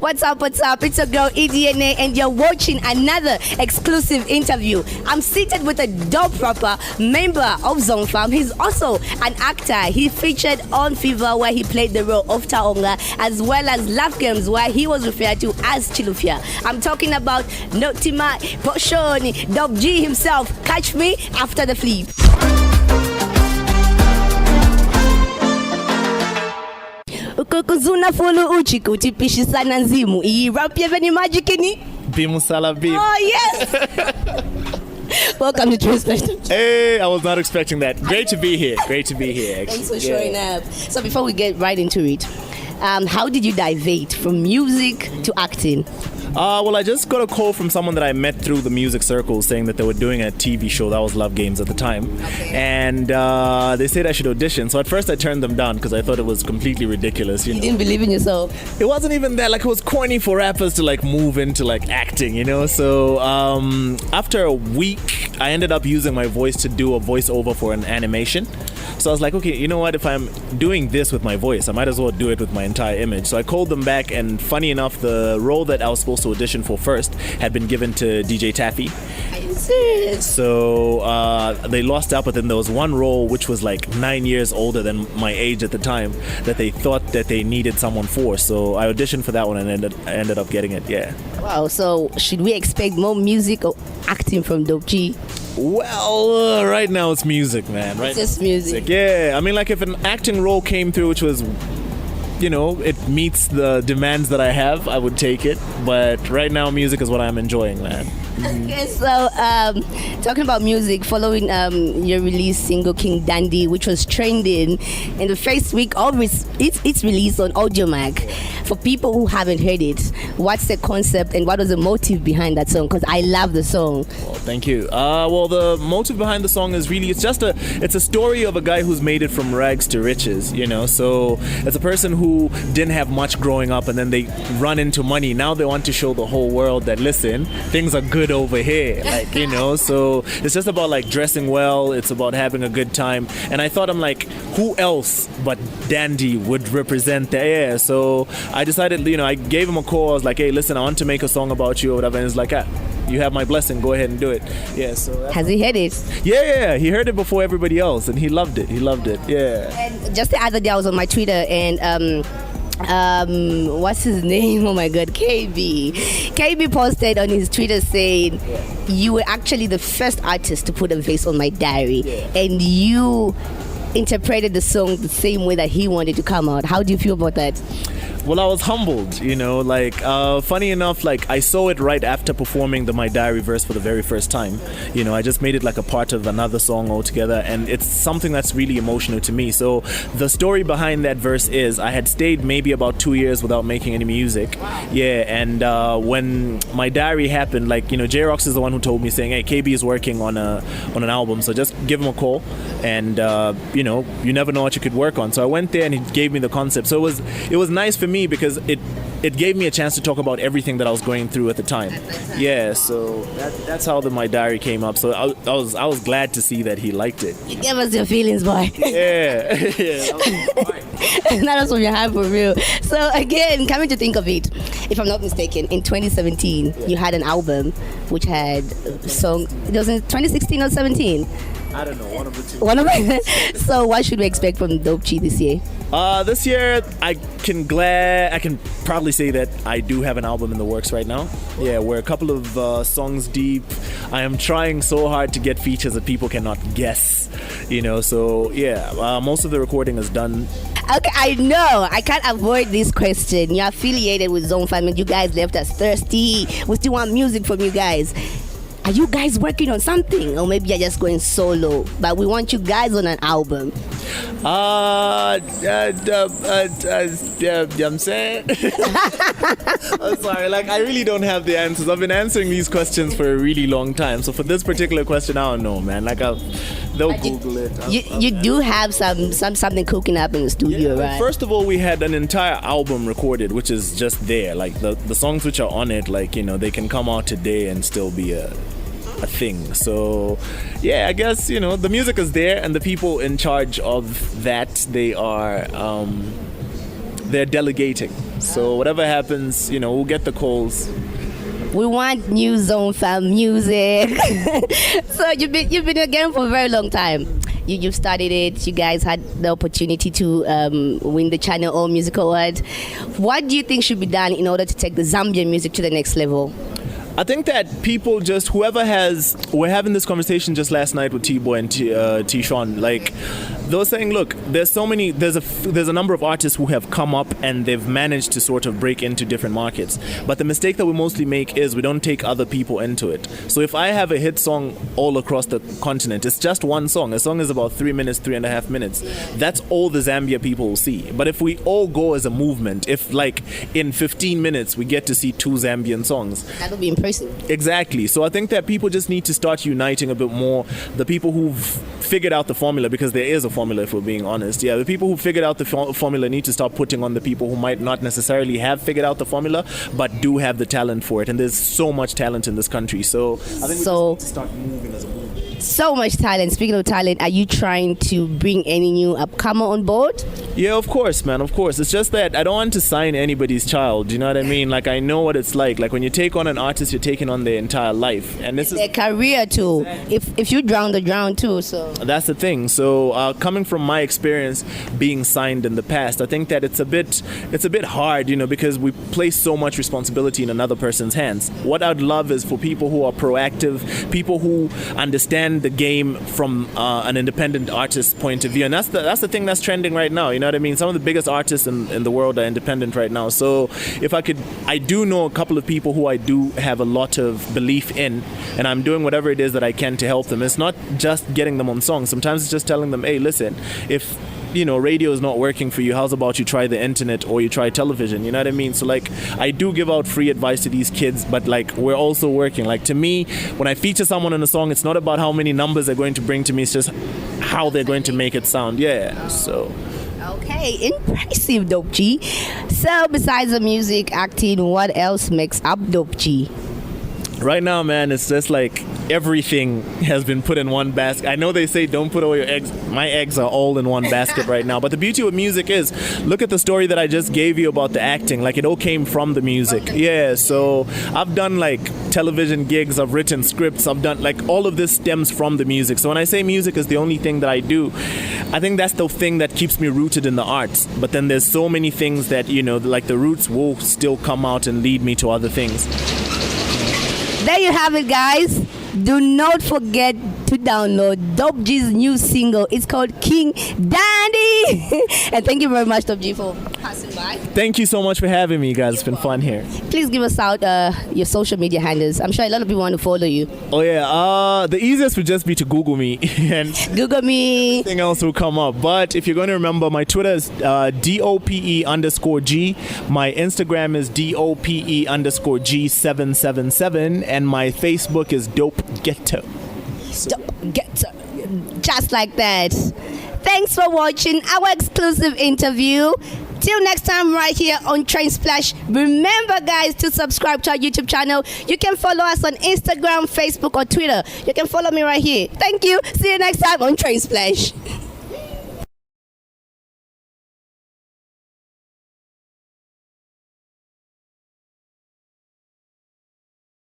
What's up, what's up? It's your girl EDNA and you're watching another exclusive interview. I'm seated with a dope rapper, member of Zone Fam. He's also an actor. He featured on Fever where he played the role of Taonga, as well as Love Games where he was referred to as Chilufia. I'm talking about Notima Poshoni, Dope G himself. Catch me after the flip. Ukukuzuna fulu uchiku tipishi sana nzimu. Iyi rap yeveni magic ni? Bimusala Bim. Oh yes! Welcome to True Special. Hey, I was not expecting that. Great to be here. Great to be here. Thanks for showing up. So before we get right into it, how did you divert from music to acting? Well, I just got a call from someone that I met through the music circle saying that they were doing a TV show that was Love Games at the time. Okay. And they said I should audition. So at first I turned them down because I thought it was completely ridiculous. You know? Didn't believe in yourself. It wasn't even that. Like, it was corny for rappers to like move into like acting, you know? So after a week, I ended up using my voice to do a voiceover for an animation. So I was like, okay, you know what? If I'm doing this with my voice, I might as well do it with my entire image. So I called them back, and funny enough, the role that I was supposed to audition for first had been given to DJ Taffy. Are you serious? So they lost out, but then there was one role which was like 9 years older than my age at the time that they thought that they needed someone for. So I auditioned for that one and ended up getting it, yeah. Wow, so should we expect more music or acting from Dope G? Well, right now it's music, man. Right? It's just music. Yeah, I mean, like if an acting role came through which was, you know, it meets the demands that I have, I would take it. But right now, music is what I'm enjoying, man. Okay, so talking about music, following your release single King Dandy, which was trending in the first week of its release on Audiomack. For people who haven't heard it, what's the concept and what was the motive behind that song? Because I love the song. Well, thank you. Well, the motive behind the song is really, it's a story of a guy who's made it from rags to riches, you know. So it's a person who didn't have much growing up and then they run into money. Now they want to show the whole world that, listen, things are good over here, like, you know. So it's just about like dressing well, it's about having a good time. And I thought, I'm like, who else but Dandy would represent that? Yeah, so I decided, you know, I gave him a call. I was like, hey, listen, I want to make a song about you or whatever. And it's like, you have my blessing, go ahead and do it. Yeah, so has he heard it? Yeah, he heard it before everybody else and he loved it. Yeah. And just the other day I was on my Twitter and what's his name? Oh my god, KB posted on his Twitter saying you were actually the first artist to put a face on my diary, and you interpreted the song the same way that he wanted to come out. How do you feel about that? Well, I was humbled, you know, like, funny enough, like, I saw it right after performing the My Diary verse for the very first time. You know, I just made it like a part of another song altogether, and it's something that's really emotional to me. So the story behind that verse is I had stayed maybe about 2 years without making any music. Yeah, and when My Diary happened, like, you know, J-Rox is the one who told me, saying, hey, KB is working on an album, so just give him a call, and, you know, you never know what you could work on. So I went there and he gave me the concept. So it was nice for me because it gave me a chance to talk about everything that I was going through at the time. Yeah, so that's how My Diary came up. So I was glad to see that he liked it. You gave us your feelings, boy. Yeah. That was from your heart for real. So again, coming to think of it, if I'm not mistaken, in 2017 you had an album which had a song. It was in 2016 or 17. I don't know, one of the two. So what should we expect from Dope G this year? This year, I can proudly say that I do have an album in the works right now. Yeah, we're a couple of songs deep. I am trying so hard to get features that people cannot guess, you know. So yeah, most of the recording is done. Okay, I know. I can't avoid this question. You're affiliated with Zone Fam and you guys left us thirsty. We still want music from you guys. Are you guys working on something? Or maybe you're just going solo, but we want you guys on an album. I'm saying. I'm sorry, like, I really don't have the answers. I've been answering these questions for a really long time. So for this particular question, I don't know, man. Like, they'll Google it. You do have something cooking up in the studio, right? First of all, we had an entire album recorded, which is just there. Like, the songs which are on it, like, you know, they can come out today and still be a thing. So yeah, I guess, you know, the music is there and the people in charge of that, they are they're delegating. So whatever happens, we'll get the calls. We want new Zone Fam music. So you've been in the game for a very long time. You've studied it. You guys had the opportunity to win the Channel O Music Award. What do you think should be done in order to take the Zambian music to the next level? I think that people just, we're having this conversation just last night with T-Boy and T-Sean, like, they were saying, look, there's a number of artists who have come up and they've managed to sort of break into different markets. But the mistake that we mostly make is we don't take other people into it. So if I have a hit song all across the continent, it's just one song. A song is about 3 minutes, 3.5 minutes. That's all the Zambia people will see. But if we all go as a movement, if like in 15 minutes we get to see 2 Zambian songs, that would be impressive. Exactly. So I think that people just need to start uniting a bit more. The people who've figured out the formula, because there is a formula if we're being honest. Yeah, the people who figured out the formula need to start putting on the people who might not necessarily have figured out the formula, but do have the talent for it. And there's so much talent in this country. So I think we just need to start moving as a movement. So much talent. Speaking of talent, are you trying to bring any new upcomer on board? Yeah, of course, man. Of course. It's just that I don't want to sign anybody's child. You know what I mean? Like, I know what it's like. Like, when you take on an artist, you're taking on their entire life, and this is their career too. Exactly. If you drown, they drown too. So that's the thing. So coming from my experience being signed in the past, I think that it's a bit hard, because we place so much responsibility in another person's hands. What I'd love is for people who are proactive, people who understand the game from an independent artist's point of view, and that's the thing that's trending right now. You know what I mean? Some of the biggest artists in the world are independent right now. So if I do know a couple of people who I do have a lot of belief in, and I'm doing whatever it is that I can to help them. It's not just getting them on songs. Sometimes it's just telling them, hey, listen, if radio is not working for you, how's about you try the internet or you try television? You know what I mean? So like, I do give out free advice to these kids, but like, we're also working. Like, to me, when I feature someone in a song, it's not about how many numbers they're going to bring to me, it's just how they're going to make it sound. Yeah, so. Okay, impressive, Dope G. So besides the music, acting, what else makes up Dope G? Right now, man, it's just like everything has been put in one basket. I know they say don't put away your eggs. My eggs are all in one basket right now. But the beauty with music is, look at the story that I just gave you about the acting. Like, it all came from the music. Yeah, so I've done like television gigs, I've written scripts, I've done like all of this stems from the music. So when I say music is the only thing that I do, I think that's the thing that keeps me rooted in the arts. But then there's so many things that, like the roots will still come out and lead me to other things. There you have it, guys. Do not forget to download Dope G's new single. It's called King Dandy. And thank you very much, Dope G, for passing by. Thank you so much for having me, guys. It's been fun here. Please give us out your social media handles. I'm sure a lot of people want to follow you. Oh yeah, the easiest would just be to Google me, and Google me. Everything else will come up. But if you're going to remember, my Twitter is DOPE_G. My Instagram is DOPE_G777, and my Facebook is Dope Ghetto. Dope Ghetto. Just like that. Thanks for watching our exclusive interview. Till next time, right here on Train Splash. Remember, guys, to subscribe to our YouTube channel. You can follow us on Instagram, Facebook, or Twitter. You can follow me right here. Thank you. See you next time on Train Splash.